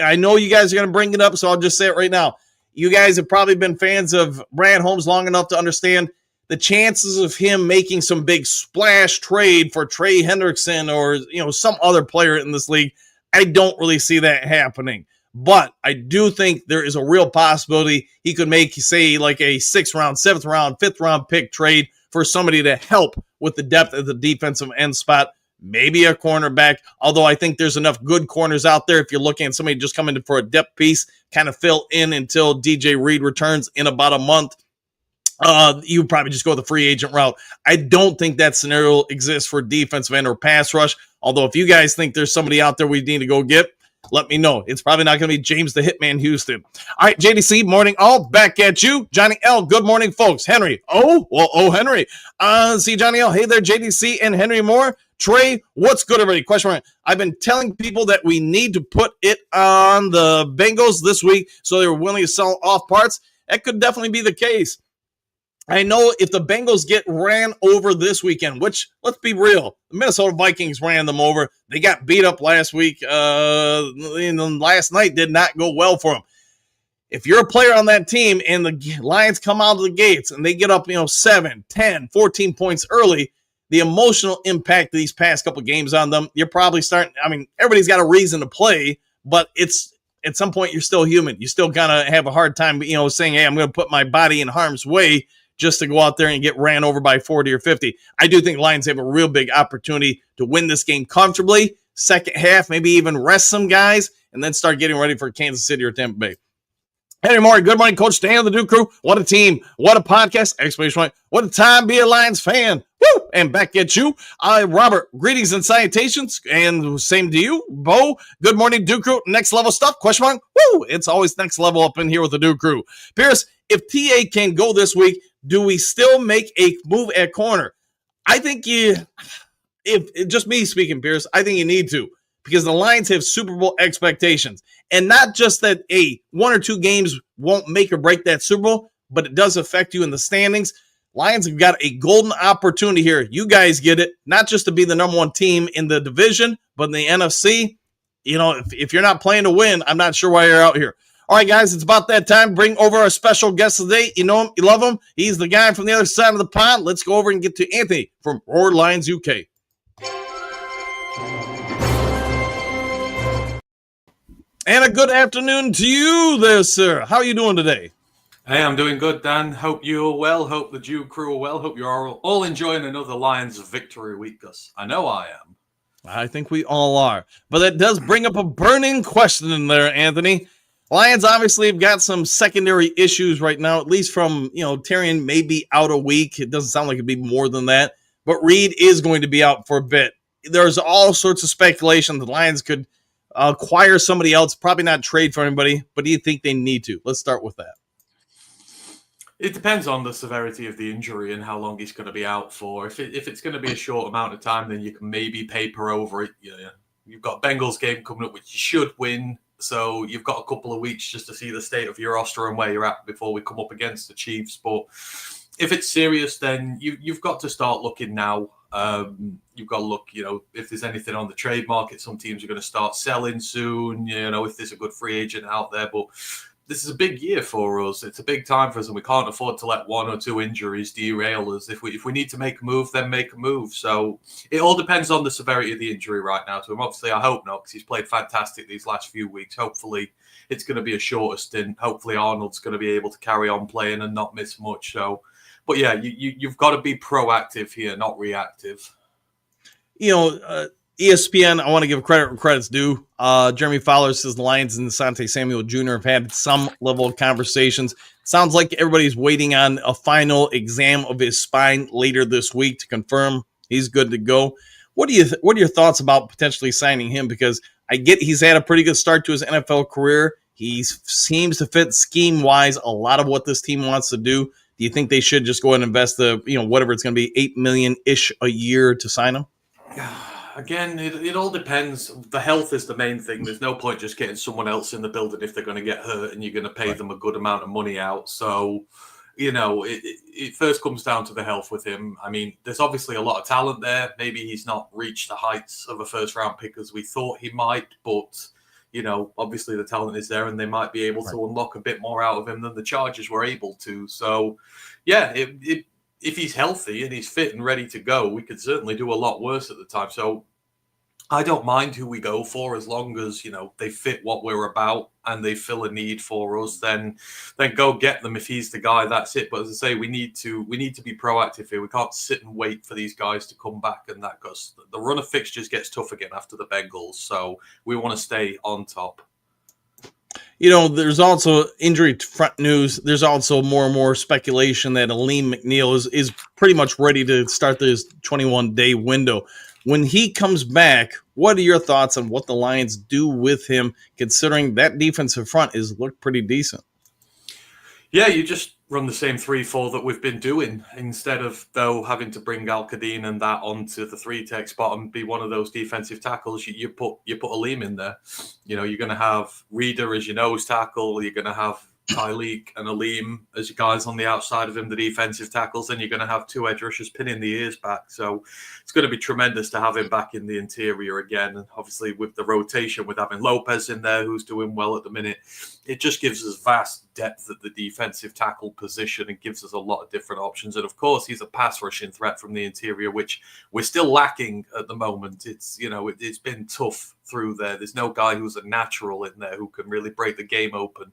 I know you guys are going to bring it up, so I'll just say it right now. You guys have probably been fans of Brad Holmes long enough to understand the chances of him making some big splash trade for Trey Hendrickson or some other player in this league. I don't really see that happening. But I do think there is a real possibility he could make, say, like a 6th round, 7th round, 5th round pick trade for somebody to help with the depth of the defensive end spot, maybe a cornerback, although I think there's enough good corners out there if you're looking at somebody just coming in for a depth piece, kind of fill in until DJ Reed returns in about a month. You probably just go the free agent route. I don't think that scenario exists for defensive end or pass rush, although if you guys think there's somebody out there we need to go get, let me know. It's probably not going to be James the Hitman Houston. All right, JDC, morning all. Back at you. Johnny L, good morning, folks. Henry. Henry. See Johnny L. Hey there, JDC and Henry Moore. Trey, what's good, everybody? Question mark. I've been telling people that we need to put it on the Bengals this week so they were willing to sell off parts. That could definitely be the case. I know if the Bengals get ran over this weekend, which, let's be real, the Minnesota Vikings ran them over. They got beat up last week. Last night did not go well for them. If you're a player on that team and the Lions come out of the gates and they get up, 7, 10, 14 points early, the emotional impact of these past couple games on them, you're probably starting. I mean, everybody's got a reason to play, but it's at some point you're still human. You still kind of have a hard time, saying, hey, I'm going to put my body in harm's way just to go out there and get ran over by 40 or 50. I do think Lions have a real big opportunity to win this game comfortably. Second half, maybe even rest some guys, and then start getting ready for Kansas City or Tampa Bay. Hey, morning. Good morning, Coach Dan of the Duke Crew. What a team. What a podcast. Exclamation point. What a time be a Lions fan. Woo! And back at you. Robert, greetings and salutations. And same to you, Bo. Good morning, Duke Crew. Next level stuff. Question mark. Woo! It's always next level up in here with the Duke Crew. Pierce, if TA can go this week, do we still make a move at corner? I think if just me speaking, Pierce, I think you need to, because the Lions have Super Bowl expectations. And not just that, one or two games won't make or break that Super Bowl, but it does affect you in the standings. Lions have got a golden opportunity here. You guys get it, not just to be the number one team in the division, but in the NFC. If you're not playing to win, I'm not sure why you're out here. All right, guys, it's about that time. Bring over our special guest today. You know him, you love him. He's the guy from the other side of the pond. Let's go over and get to Anthony from Roar Lions UK. And a good afternoon to you there, sir. How are you doing today? Hey, I'm doing good, Dan. Hope you're well. Hope the Duke Crew are well. Hope you're all enjoying another Lions victory week, because I know I am. I think we all are. But that does bring up a burning question in there, Anthony. Lions obviously have got some secondary issues right now, at least from, Terrian may be out a week. It doesn't sound like it'd be more than that. But Reed is going to be out for a bit. There's all sorts of speculation the Lions could acquire somebody else, probably not trade for anybody, but do you think they need to? Let's start with that. It depends on the severity of the injury and how long he's going to be out for. If it's going to be a short amount of time, then you can maybe paper over it. You've got Bengals game coming up, which you should win. So you've got a couple of weeks just to see the state of your roster and where you're at before we come up against the Chiefs. But if it's serious, then you've got to start looking now. You've got to look, if there's anything on the trade market. Some teams are going to start selling soon, if there's a good free agent out there. But this is a big year for us. It's a big time for us, and we can't afford to let one or two injuries derail us. If we need to make a move, then make a move. So it all depends on the severity of the injury right now to him. Obviously, I hope not, because he's played fantastic these last few weeks. Hopefully, it's going to be a shorter stint. Hopefully, Arnold's going to be able to carry on playing and not miss much. So, but yeah, you've got to be proactive here, not reactive. ESPN, I want to give credit where credit's due. Jeremy Fowler says the Lions and Asante Samuel Jr. have had some level of conversations. Sounds like everybody's waiting on a final exam of his spine later this week to confirm he's good to go. What are your thoughts about potentially signing him? Because I get he's had a pretty good start to his NFL career. He seems to fit scheme-wise a lot of what this team wants to do. Do you think they should just go ahead and invest whatever it's going to be, $8 million-ish a year to sign him? Again, it all depends. The health is the main thing. There's no point just getting someone else in the building if they're going to get hurt and you're going to pay them a good amount of money out. So, it first comes down to the health with him. I mean, there's obviously a lot of talent there. Maybe he's not reached the heights of a first-round pick as we thought he might, but, obviously the talent is there and they might be able to unlock a bit more out of him than the Chargers were able to. So, yeah, if he's healthy and he's fit and ready to go, we could certainly do a lot worse at the time. So I don't mind who we go for as long as, they fit what we're about and they fill a need for us, then go get them. If he's the guy, that's it. But as I say, we need to be proactive here. We can't sit and wait for these guys to come back, and that goes. The run of fixtures gets tough again after the Bengals. So we want to stay on top. There's also injury front news. There's also more and more speculation that Aleem McNeil is pretty much ready to start this 21-day window. When he comes back, what are your thoughts on what the Lions do with him, considering that defensive front is looked pretty decent? Yeah, you just run the same 3-4 that we've been doing instead of, though, having to bring Al-Qadin and that onto the 3-tech spot and be one of those defensive tackles. You put Aleem in there. You're going to have Reader as your nose tackle. You're going to have Tyleek and Aleem as your guys on the outside of him, the defensive tackles, then you're going to have two edge rushers pinning the ears back. So it's going to be tremendous to have him back in the interior again. And obviously with the rotation, with having Lopez in there, who's doing well at the minute, it just gives us vast depth at the defensive tackle position and gives us a lot of different options. And of course, he's a pass rushing threat from the interior, which we're still lacking at the moment. It's, it's been tough through there. There's no guy who's a natural in there who can really break the game open.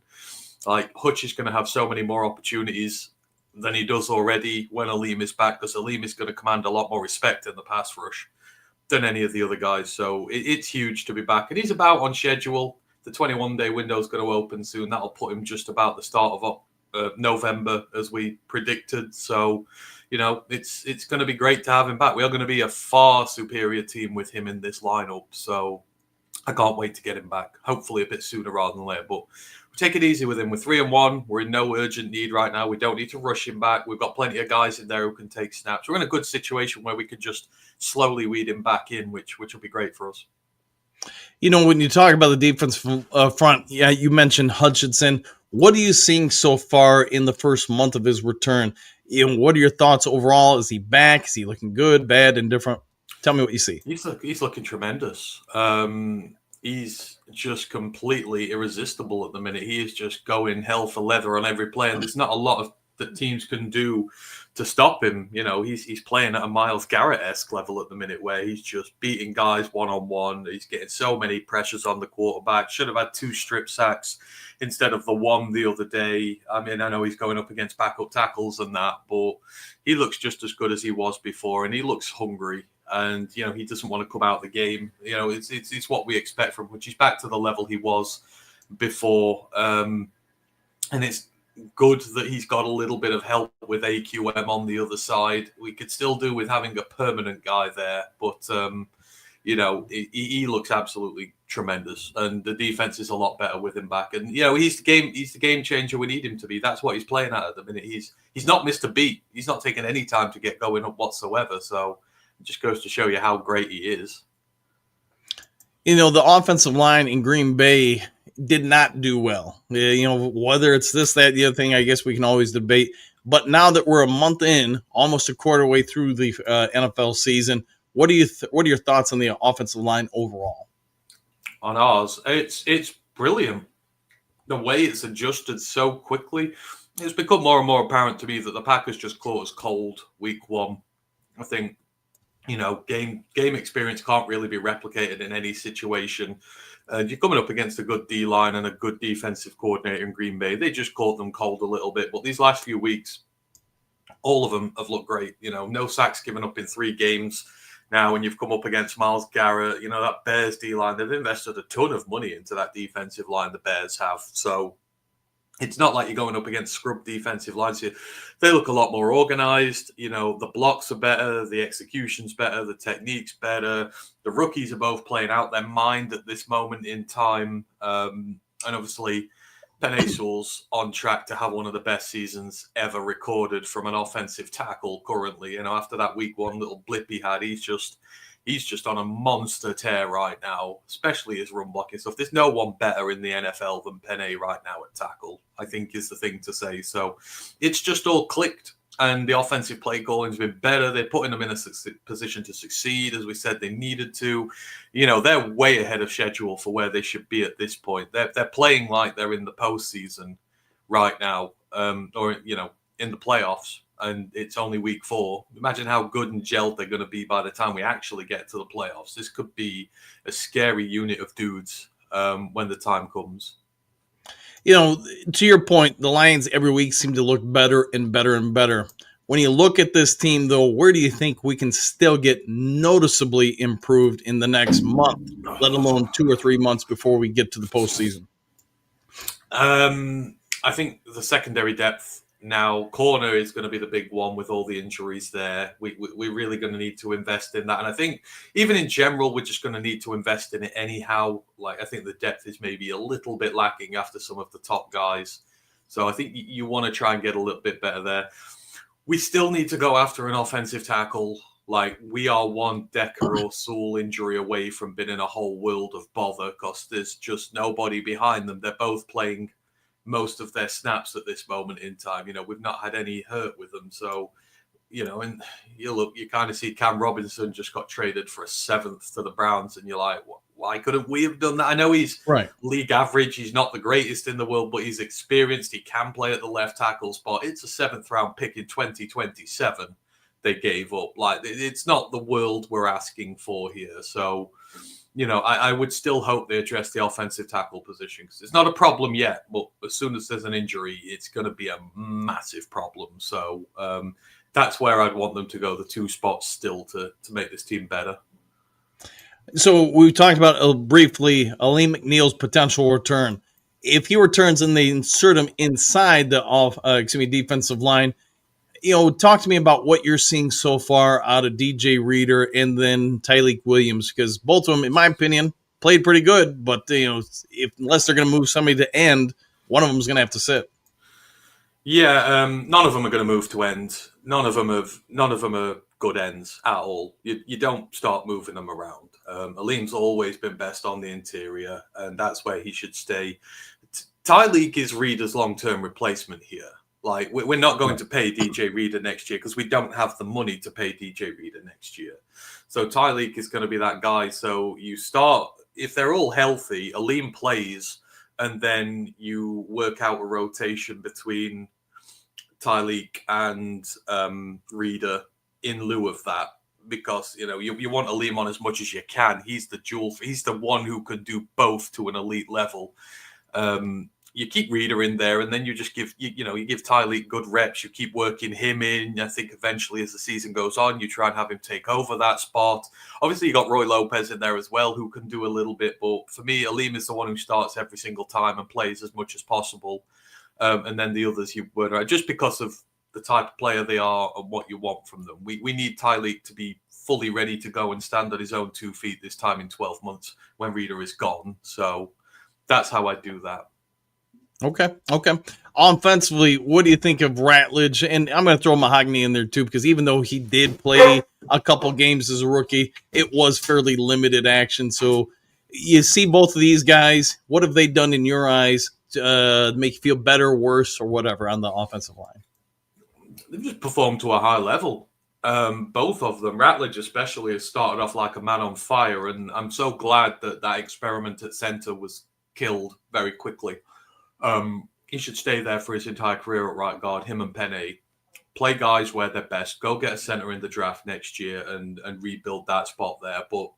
Like, Hutch is going to have so many more opportunities than he does already when Aleem is back, because Aleem is going to command a lot more respect in the pass rush than any of the other guys. So it's huge to be back. And he's about on schedule. The 21-day window is going to open soon. That'll put him just about the start of November, as we predicted. So, it's going to be great to have him back. We are going to be a far superior team with him in this lineup. So I can't wait to get him back. Hopefully a bit sooner rather than later. But take it easy with him. We're 3-1. We're in no urgent need right now. We don't need to rush him back. We've got plenty of guys in there who can take snaps. We're in a good situation where we can just slowly weed him back in, which will be great for us. When you talk about the defense front, you mentioned Hutchinson. What are you seeing so far in the first month of his return? What are your thoughts overall? Is he back? Is he looking good, bad, indifferent? Tell me what you see. He's looking tremendous. He's just completely irresistible at the minute. He is just going hell for leather on every play, and there's not a lot that teams can do to stop him. He's playing at a Myles Garrett-esque level at the minute, where he's just beating guys one-on-one. He's getting so many pressures on the quarterback. Should have had 2 strip sacks instead of the 1 the other day. I mean, I know he's going up against backup tackles and that, but he looks just as good as he was before, and he looks hungry. And, he doesn't want to come out of the game. It's what we expect from him. He's back to the level he was before. And it's good that he's got a little bit of help with AQM on the other side. We could still do with having a permanent guy there. But, he looks absolutely tremendous. And the defense is a lot better with him back. And, he's the game changer we need him to be. That's what he's playing at the minute. He's not missed a beat. He's not taking any time to get going up whatsoever. So it just goes to show you how great he is. The offensive line in Green Bay did not do well. Whether it's this, that, the other thing, I guess we can always debate. But now that we're a month in, almost a quarter way through the NFL season, what are your thoughts on the offensive line overall? On ours, it's brilliant. The way it's adjusted so quickly, it's become more and more apparent to me that the Packers just caught us cold week 1. I think, game experience can't really be replicated in any situation. You're coming up against a good D-line and a good defensive coordinator in Green Bay. They just caught them cold a little bit. But these last few weeks, all of them have looked great. No sacks given up in 3 games now. When you've come up against Myles Garrett, that Bears D-line, they've invested a ton of money into that defensive line, the Bears have. So it's not like you're going up against scrub defensive lines here. They look a lot more organized. The blocks are better. The execution's better. The technique's better. The rookies are both playing out their mind at this moment in time. And obviously, Penei Sewell's on track to have one of the best seasons ever recorded from an offensive tackle currently. After that week 1 little blip he had, he's just on a monster tear right now, especially his run blocking stuff. There's no one better in the NFL than Penei right now at tackle, I think is the thing to say. So it's just all clicked, and the offensive play calling's been better. They're putting them in a position to succeed, as we said they needed to. They're way ahead of schedule for where they should be at this point. They're playing like they're in the postseason right now, or in the playoffs. And it's only week 4. Imagine how good and gelled they're going to be by the time we actually get to the playoffs. This could be a scary unit of dudes when the time comes. To your point, the Lions every week seem to look better and better and better. When you look at this team, though, where do you think we can still get noticeably improved in the next month, let alone 2 or 3 months before we get to the postseason? I think the secondary depth. Now, corner is going to be the big one with all the injuries there. We're really going to need to invest in that. And I think even in general, we're just going to need to invest in it anyhow. Like, I think the depth is maybe a little bit lacking after some of the top guys. So I think you want to try and get a little bit better there. We still need to go after an offensive tackle. Like, we are one Decker or Sewell injury away from being in a whole world of bother because there's just nobody behind them. They're both playing most of their snaps at this moment in time. We've not had any hurt with them. So, and you kind of see Cam Robinson just got traded for a 7th to the Browns, and you're like, why couldn't we have done that? I know he's league average. He's not the greatest in the world, but he's experienced. He can play at the left tackle spot. It's a 7th round pick in 2027 they gave up. Like, it's not the world we're asking for here. So, I would still hope they address the offensive tackle position, because it's not a problem yet, but as soon as there's an injury, it's going to be a massive problem. So that's where I'd want them to go, the 2 spots still, to make this team better. So we talked about briefly Aleem McNeil's potential return. If he returns and they insert him inside the defensive line, talk to me about what you're seeing so far out of DJ Reader and then Tyleik Williams, because both of them, in my opinion, played pretty good. But unless they're going to move somebody to end, one of them is going to have to sit. Yeah, none of them are going to move to end. None of them are good ends at all. You don't start moving them around. Aleem's always been best on the interior, and that's where he should stay. Tyleik is Reader's long-term replacement here. Like, we're not going to pay DJ Reader next year because we don't have the money to pay DJ Reader next year. So Tyleik is going to be that guy. So you start, if they're all healthy, Aleem plays, and then you work out a rotation between Tyleik and Reader in lieu of that, because you want Aleem on as much as you can. He's the one who can do both to an elite level. You keep Reader in there, and then you just give Tyleik good reps. You keep working him in. I think eventually, as the season goes on, you try and have him take over that spot. Obviously, you got Roy Lopez in there as well, who can do a little bit. But for me, Aleem is the one who starts every single time and plays as much as possible. And then the others you would, just because of the type of player they are and what you want from them. We need Tyleik to be fully ready to go and stand on his own 2 feet this time in 12 months when Reader is gone. So that's how I do that. Okay. Offensively, what do you think of Ratledge? And I'm going to throw Mahogany in there too, because even though he did play a couple games as a rookie, it was fairly limited action. So you see both of these guys. What have they done in your eyes to make you feel better, worse, or whatever on the offensive line? They've just performed to a high level. Both of them, Ratledge especially, has started off like a man on fire, and I'm so glad that experiment at center was killed very quickly. He should stay there for his entire career at right guard, him and Penny. Play guys where they're best. Go get a center in the draft next year and rebuild that spot there. But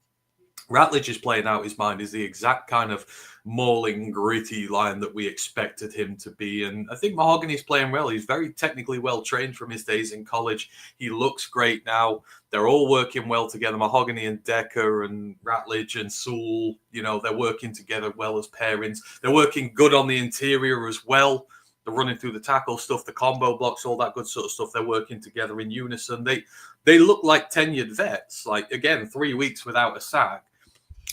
Ratledge is playing out his mind. Is the exact kind of mauling, gritty line that we expected him to be. And I think Mahogany's playing well. He's very technically well trained from his days in college. He looks great now. They're all working well together. Mahogany and Decker and Ratledge and Sewell, they're working together well as pairings. They're working good on the interior as well. They're running through the tackle stuff, the combo blocks, all that good sort of stuff. They're working together in unison. They look like tenured vets. Like, again, 3 weeks without a sack.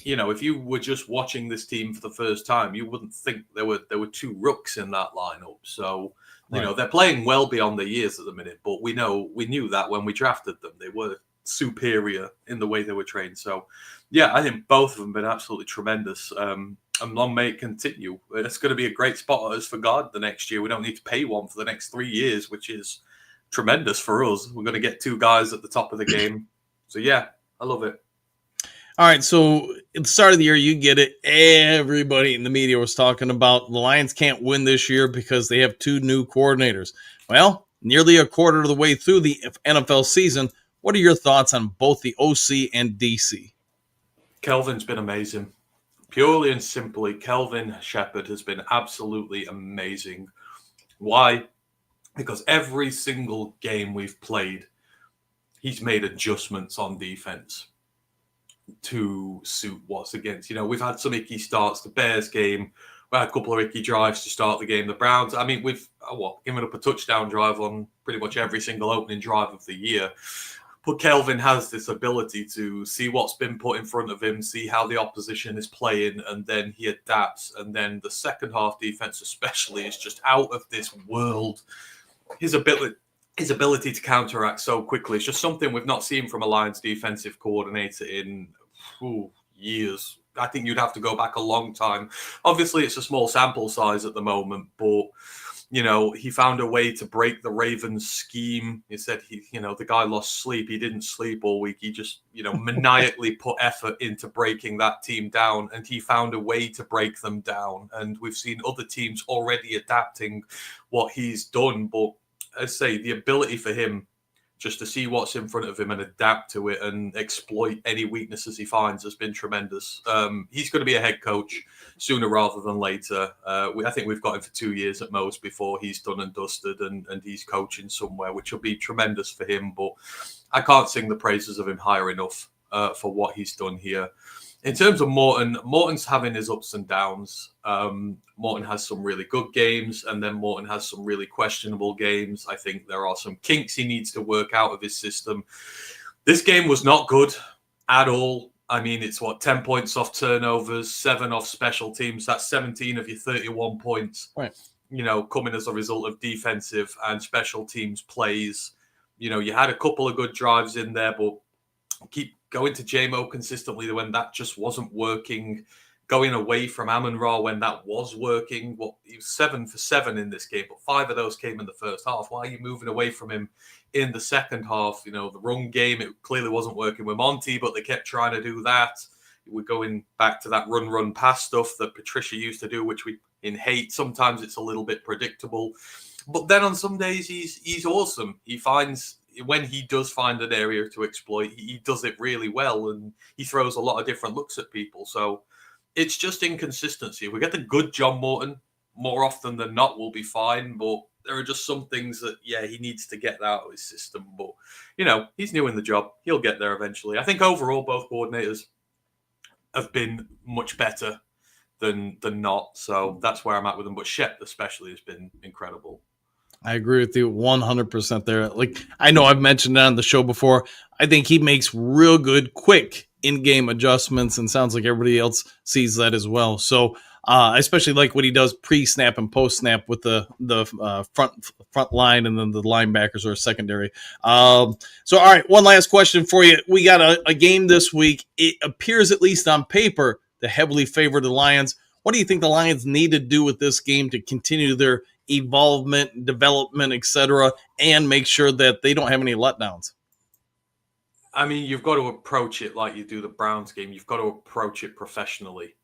If you were just watching this team for the first time, you wouldn't think there were 2 rooks in that lineup. So, they're playing well beyond their years at the minute. But we knew that when we drafted them, they were superior in the way they were trained. So, yeah, I think both of them have been absolutely tremendous. And long may it continue. It's going to be a great spot at us for guard the next year. We don't need to pay one for the next 3 years, which is tremendous for us. We're going to get 2 guys at the top of the game. So, yeah, I love it. All right, so at the start of the year, you get it. Everybody in the media was talking about the Lions can't win this year because they have 2 new coordinators. Well, nearly a quarter of the way through the NFL season, what are your thoughts on both the OC and DC? Kelvin's been amazing. Purely and simply, Kelvin Shepherd has been absolutely amazing. Why? Because every single game we've played, he's made adjustments on defense to suit what's against. We've had some icky starts. The Bears game, we had a couple of icky drives to start the game. The Browns, we've given up a touchdown drive on pretty much every single opening drive of the year. But Kelvin has this ability to see what's been put in front of him, see how the opposition is playing, and then he adapts. And then the second half defense especially is just out of this world. His ability to counteract so quickly is just something we've not seen from a Lions defensive coordinator in years. I think you'd have to go back a long time. Obviously, it's a small sample size at the moment, but he found a way to break the Ravens scheme. He said the guy lost sleep. He didn't sleep all week. He just, maniacally put effort into breaking that team down, and he found a way to break them down. And we've seen other teams already adapting what he's done. But I say the ability for him just to see what's in front of him and adapt to it and exploit any weaknesses he finds has been tremendous. He's going to be a head coach sooner rather than later. I think we've got him for 2 years at most before he's done and dusted and he's coaching somewhere, which will be tremendous for him. But I can't sing the praises of him higher enough for what he's done here. In terms of Morton's having his ups and downs. Morton has some really good games, and then Morton has some really questionable games. I think there are some kinks he needs to work out of his system. This game was not good at all. I mean, it's 10 points off turnovers, 7 off special teams. That's 17 of your 31 points, right? Coming as a result of defensive and special teams plays. You had a couple of good drives in there, but keep going to JMO consistently when that just wasn't working. Going away from Amon-Ra when that was working. He was 7 for 7 in this game, but 5 of those came in the first half. Why are you moving away from him in the second half? The run game, it clearly wasn't working with Monty, but they kept trying to do that. We're going back to that run, pass stuff that Patricia used to do, which we hate. Sometimes it's a little bit predictable. But then on some days, he's awesome. He finds... When he does find an area to exploit, he does it really well, and he throws a lot of different looks at people. So it's just inconsistency. If we get the good John Morton, more often than not, we'll be fine. But there are just some things that, he needs to get out of his system. But, he's new in the job. He'll get there eventually. I think overall, both coordinators have been much better than not. So that's where I'm at with them. But Shep especially has been incredible. I agree with you 100% there. Like, I know I've mentioned it on the show before. I think he makes real good, quick in-game adjustments, and sounds like everybody else sees that as well. So I especially like what he does pre-snap and post-snap with the front line, and then the linebackers or secondary. So, all right, one last question for you. We got a game this week. It appears, at least on paper, to heavily favor the Lions. What do you think the Lions need to do with this game to continue their evolvement, development, etc., and make sure that they don't have any letdowns? I mean, you've got to approach it like you do the Browns game. You've got to approach it professionally.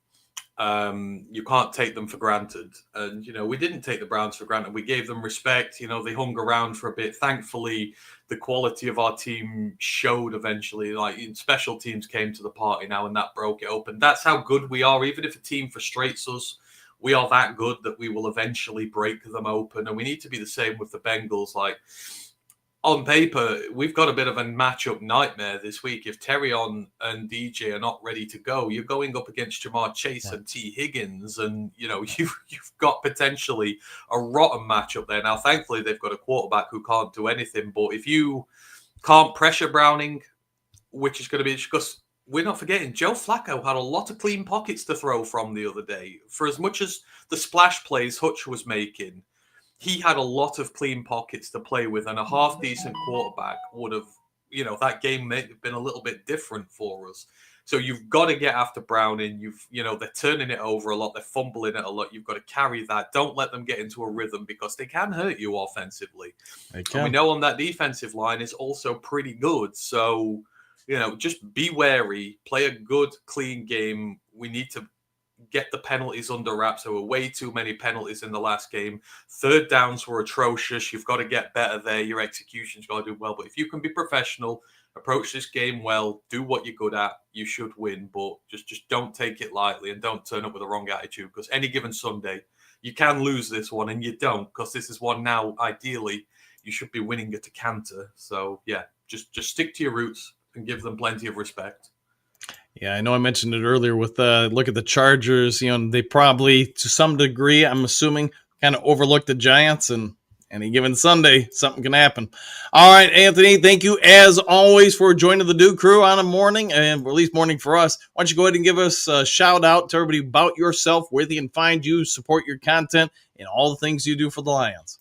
You can't take them for granted. And, we didn't take the Browns for granted. We gave them respect. They hung around for a bit. Thankfully, the quality of our team showed eventually. Like, special teams came to the party now, and that broke it open. That's how good we are. Even if a team frustrates us, we are that good that we will eventually break them open. And we need to be the same with the Bengals. Like, on paper, we've got a bit of a matchup nightmare this week. If Terrion and DJ are not ready to go, you're going up against Jamar Chase and T. Higgins, and you've got potentially a rotten matchup there. Now, thankfully, they've got a quarterback who can't do anything. But if you can't pressure Browning, which is going to be because we're not forgetting Joe Flacco had a lot of clean pockets to throw from the other day. For as much as the splash plays Hutch was making, he had a lot of clean pockets to play with, and a half-decent quarterback would have, that game may have been a little bit different for us. So you've got to get after Browning. They're turning it over a lot. They're fumbling it a lot. You've got to carry that. Don't let them get into a rhythm because they can hurt you offensively. And we know on that defensive line is also pretty good. So, just be wary. Play a good, clean game. We need to get the penalties under wraps. There were way too many penalties in the last game. Third downs were atrocious. You've got to get better there. Your execution's got to do well. But if you can be professional, approach this game well, do what you're good at, you should win. But just don't take it lightly and don't turn up with the wrong attitude, because any given Sunday, you can lose this one, and you don't, because this is one now, ideally, you should be winning at a canter. So, yeah, just stick to your roots and give them plenty of respect. Yeah, I know I mentioned it earlier with look at the Chargers. They probably, to some degree, I'm assuming, kind of overlooked the Giants, and any given Sunday, something can happen. All right, Anthony, thank you as always for joining the Duke Crew on a morning, and at least morning for us. Why don't you go ahead and give us a shout out to everybody about yourself, where they can find you, support your content, and all the things you do for the Lions.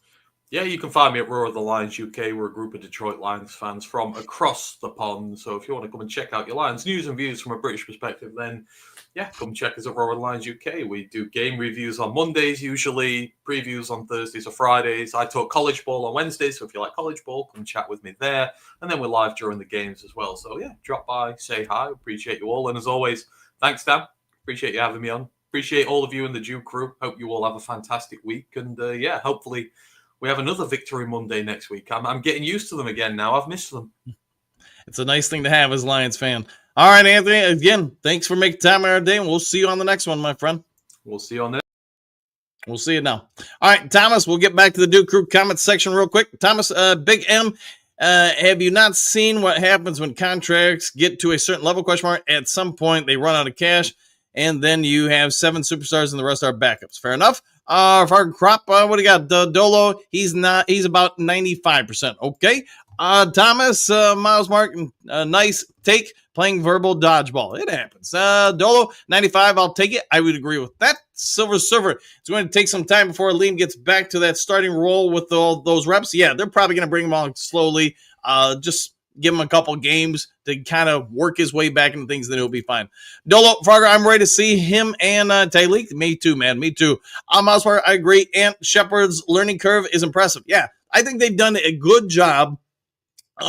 Yeah, you can find me at Roar of the Lions UK. We're a group of Detroit Lions fans from across the pond. So if you want to come and check out your Lions news and views from a British perspective, then yeah, come check us at Roaring Lions UK. We do game reviews on Mondays, usually previews on Thursdays or Fridays. I talk college ball on Wednesdays, so if you like college ball, come chat with me there. And then we're live during the games as well. So yeah, drop by, say hi. Appreciate you all. And as always, thanks, Dan. Appreciate you having me on. Appreciate all of you in the Duke crew. Hope you all have a fantastic week. And yeah, hopefully we have another Victory Monday next week. I'm getting used to them again now. I've missed them. It's a nice thing to have as a Lions fan. All right, Anthony, again, thanks for making time in our day, and we'll see you on the next one, my friend. We'll see you on the We'll see you now. All right, Thomas, we'll get back to the Duke Crew comments section real quick. Thomas, Big M, have you not seen what happens when contracts get to a certain level, question mark? At some point, they run out of cash, and then you have 7 superstars, and the rest are backups. Fair enough. For Crop, what do you got? Dolo, he's about 95%. Okay. Thomas, Miles Martin, nice take, playing verbal dodgeball. It happens. Dolo, 95, I'll take it. I would agree with that. Silver Server, it's going to take some time before Liam gets back to that starting role with all those reps. Yeah, they're probably going to bring him on slowly. Just give him a couple games to kind of work his way back into things, then he'll be fine. Dolo, Fargo, I'm ready to see him and Tyleek. Me too, man. Me too. Miles Martin, I agree. And Shepard's learning curve is impressive. Yeah, I think they've done a good job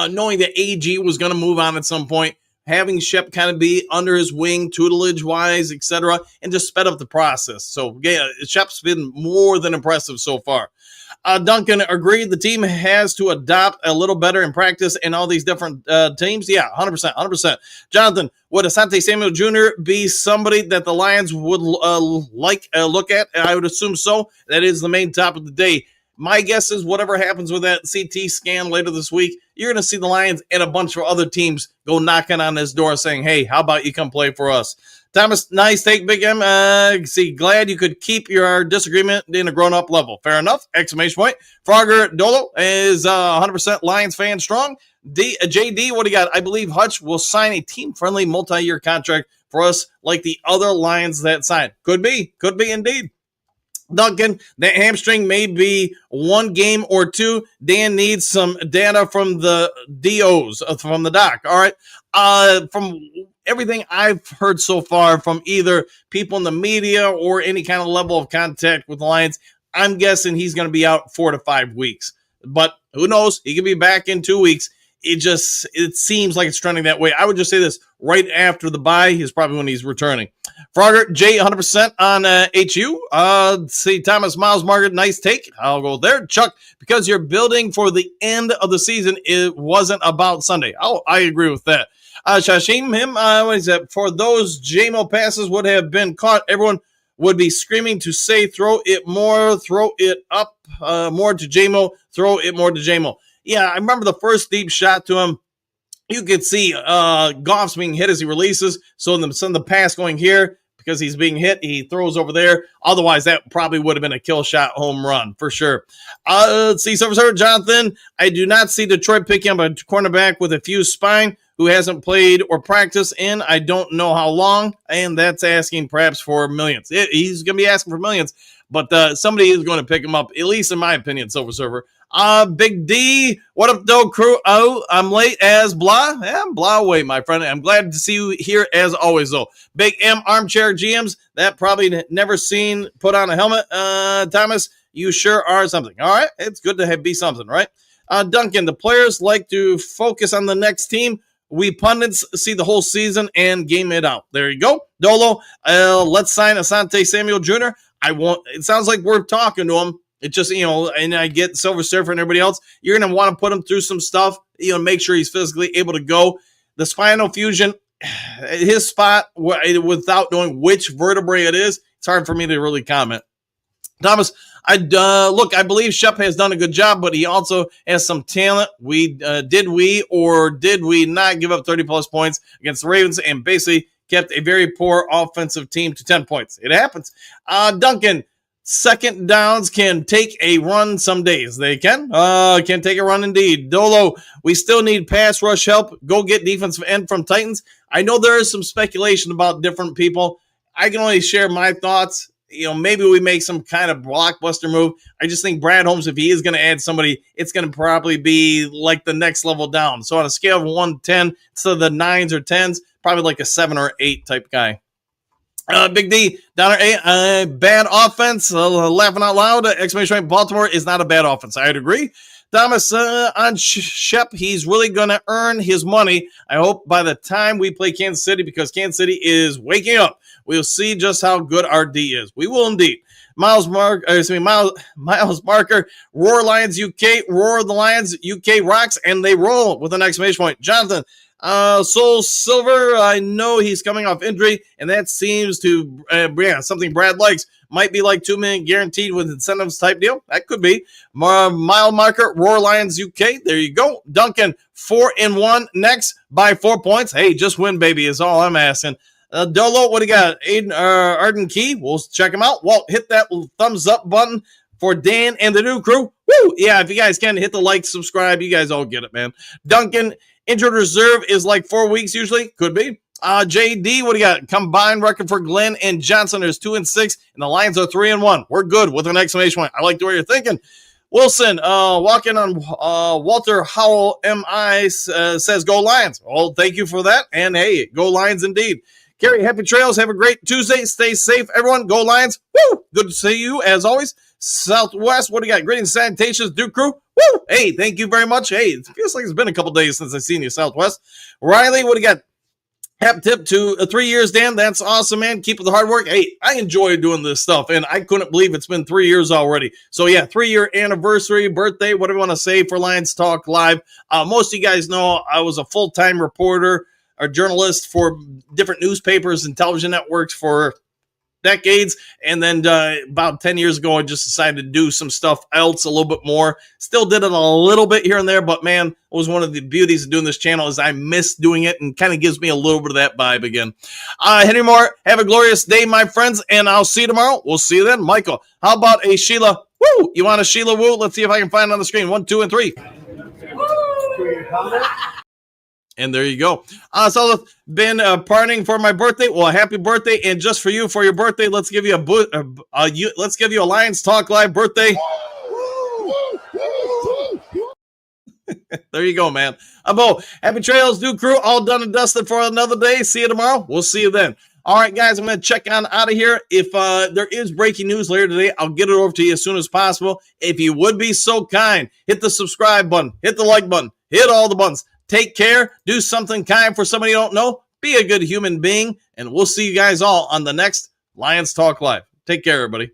knowing that AG was going to move on at some point, having Shep kind of be under his wing, tutelage-wise, etc., and just sped up the process. So, yeah, Shep's been more than impressive so far. Duncan agreed the team has to adopt a little better in practice in all these different teams. Yeah, 100%, 100%. Jonathan, would Asante Samuel Jr. be somebody that the Lions would look at? I would assume so. That is the main topic of the day. My guess is whatever happens with that CT scan later this week, you're going to see the Lions and a bunch of other teams go knocking on his door saying, hey, how about you come play for us? Thomas, nice take, Big M. Glad you could keep your disagreement in a grown-up level. Fair enough. Exclamation point. Frogger Dolo is 100% Lions fan strong. JD, what do you got? I believe Hutch will sign a team-friendly multi-year contract for us like the other Lions that signed. Could be indeed. Duncan, that hamstring may be 1 game or 2. Dan needs some data from the DOs, from the doc. All right. From everything I've heard so far from either people in the media or any kind of level of contact with the Lions, I'm guessing he's going to be out 4 to 5 weeks. But who knows? He could be back in 2 weeks. It seems like it's trending that way. I would just say this, right after the bye is probably when he's returning. Frogger, Jay, 100% on HU. See, Thomas, Miles, Margaret, nice take. I'll go there. Chuck, because you're building for the end of the season, it wasn't about Sunday. Oh, I agree with that. Shashim, what is that? For those JMO passes would have been caught, everyone would be screaming to say, throw it more, throw it up more to JMO, throw it more to JMO. Yeah, I remember the first deep shot to him. You could see Goff's being hit as he releases. So the pass going here, because he's being hit, he throws over there. Otherwise, that probably would have been a kill shot home run for sure. Let's see, Silver Jonathan. I do not see Detroit picking up a cornerback with a fused spine who hasn't played or practiced in I don't know how long. And that's asking perhaps for millions. He's going to be asking for millions. But somebody is going to pick him up, at least in my opinion, Silver Server. Big D, what up, though, crew? Oh, I'm late as blah. Yeah, blah away, my friend. I'm glad to see you here as always, though. Big M, armchair GMs, that probably never seen put on a helmet. Thomas, you sure are something. All right, it's good to be something, right? Duncan, the players like to focus on the next team. We pundits see the whole season and game it out. There you go. Dolo, let's sign Asante Samuel Jr. It sounds like we're talking to him. It just, and I get Silver Surfer and everybody else. You're going to want to put him through some stuff, make sure he's physically able to go. The spinal fusion, his spot, without knowing which vertebrae it is, it's hard for me to really comment. Thomas, I believe Shep has done a good job, but he also has some talent. Did we not give up 30-plus points against the Ravens and basically kept a very poor offensive team to 10 points? It happens. Duncan, second downs can take a run some days. They can take a run indeed. Dolo, we still need pass rush help. Go get defensive end from Titans. I know there is some speculation about different people. I can only share my thoughts. Maybe we make some kind of blockbuster move. I just think Brad Holmes, if he is going to add somebody, it's going to probably be like the next level down. So on a scale of 1 to 10, instead of the 9s or 10s, probably like a 7 or 8 type guy. Big D, Donner A, bad offense, laughing out loud, exclamation point, Baltimore is not a bad offense. I'd agree. Thomas on Shep, he's really going to earn his money. I hope by the time we play Kansas City, because Kansas City is waking up, we'll see just how good our D is. We will indeed. Miles Marker, Roar Lions UK, Roar the Lions UK rocks, and they roll with an exclamation point. Jonathan, Soul Silver, I know he's coming off injury, and that seems to, something Brad likes. Might be like 2 million guaranteed with incentives type deal. That could be. Mile marker, Roar Lions UK. There you go. Duncan, 4-1 next by 4 points. Hey, just win, baby, is all I'm asking. Dolo, what do you got? Aiden, Arden Key, we'll check him out. Walt, hit that thumbs up button for Dan and the new crew. Woo! Yeah, if you guys can, hit the like, subscribe. You guys all get it, man. Duncan, injured reserve is like 4 weeks usually. Could be. JD, what do you got? Combined record for Glenn and Johnson is 2-6, and the Lions are 3-1. We're good with an exclamation point. I like the way you're thinking. Wilson, walking on Walter Howell MI says, go Lions. Well, thank you for that. And hey, go Lions indeed. Gary, happy trails. Have a great Tuesday. Stay safe, everyone. Go Lions. Woo! Good to see you, as always. Southwest, what do you got? Greetings, salutations, Duke crew. Woo! Hey, thank you very much. Hey, it feels like it's been a couple days since I've seen you, Southwest. Riley, what do you got? Hap tip to 3 years, Dan. That's awesome, man. Keep with the hard work. Hey, I enjoy doing this stuff, and I couldn't believe it's been 3 years already. So, yeah, 3-year anniversary, birthday, whatever you want to say for Lions Talk Live. Most of you guys know I was a full-time reporter or journalist for different newspapers and television networks for decades, and then about 10 years ago I just decided to do some stuff else a little bit more. Still did it a little bit here and there, but man, it was one of the beauties of doing this channel is I miss doing it, and kind of gives me a little bit of that vibe again. Henry Moore, have a glorious day, my friends, and I'll see you tomorrow. We'll see you then. Michael, how about a Sheila Woo? You want a Sheila Woo? Let's see if I can find it on the screen. 1, 2, and 3. And there you go. So been partying for my birthday. Well, happy birthday! And just for you, for your birthday, let's give you let's give you a Lions Talk Live birthday. There you go, man. Abo, happy trails, new crew, all done and dusted for another day. See you tomorrow. We'll see you then. All right, guys, I'm going to check on out of here. If there is breaking news later today, I'll get it over to you as soon as possible. If you would be so kind, hit the subscribe button, hit the like button, hit all the buttons. Take care. Do something kind for somebody you don't know. Be a good human being. And we'll see you guys all on the next Lions Talk Live. Take care, everybody.